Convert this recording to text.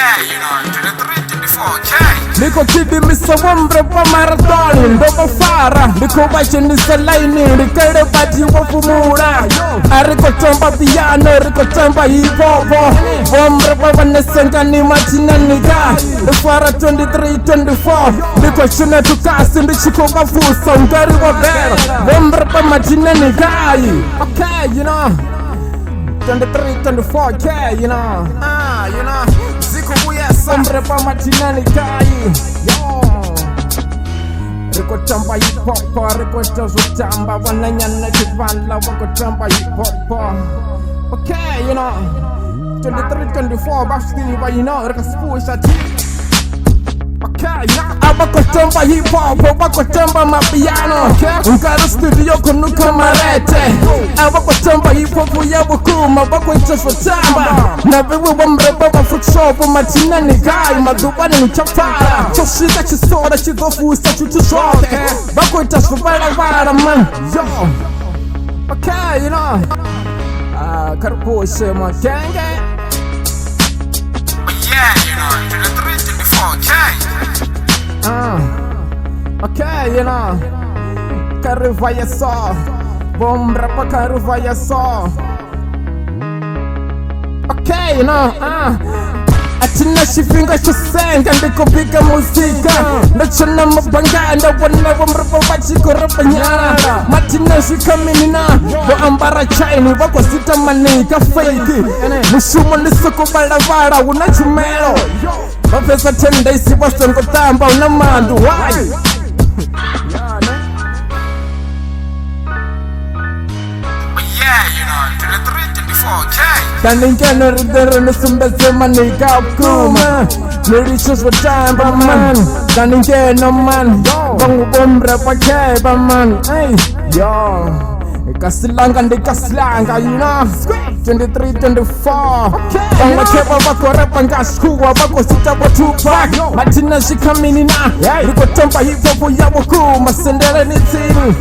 2324K. Niko kidimisa wambre pa marathoni ndogo fara niko bachenisa laini nikere bati wafumura ariko chamba piano riko chamba hip hop wambre pa vanesenga ni matina nika fara 2324 niko chune tukasi ndichiko bafusa ngari wa bera wambre pa matina nikai. Okay, 2324K, you know. Zico buya sombre pa matina nikai. Yo. Riko chamba hip hop, riko chamba wananyana kifala wako chamba hip hop. Okay, 2324 basti wa riko spusha ti. Abako chamba hip hop, abako chamba mapiano. Unkara studio kunuka marete. Abako chamba hip hop ya bukuma, abako chamba chamba. Na wewe wambre baba fruit shop, matina ni gai, madubani ni chapara. Choshika chisora chidofusa chuchusote. Bako chamba wala man. Yo. Okay, karibu sema genge. Yeah, 2324K. Okay, karuvaya so, bombra pa karuvaya so. Okay, atina shifinga shusenga ndiko bika muzika ndachana mabanganda wana bombra pa bachiko rapanyana matina shikaminina bo ambara chaini wako sita manika fake mushumo nisoko balabala una chumelo Professor 10 days wasengo tamba una mandu why Yeah, 2324K. Kaningana ridere nusumbeze manika ukuma Nirichos wa tamba man Kaningena man Bangu bombra pa keba man Yo Kasilanga ndi kasilanga 2324 Bangwa keba wako rapa ngaskuwa Bako sita wa Tupac Matina shikamini na Riko tempa hip hop ya waku Masendele ni tini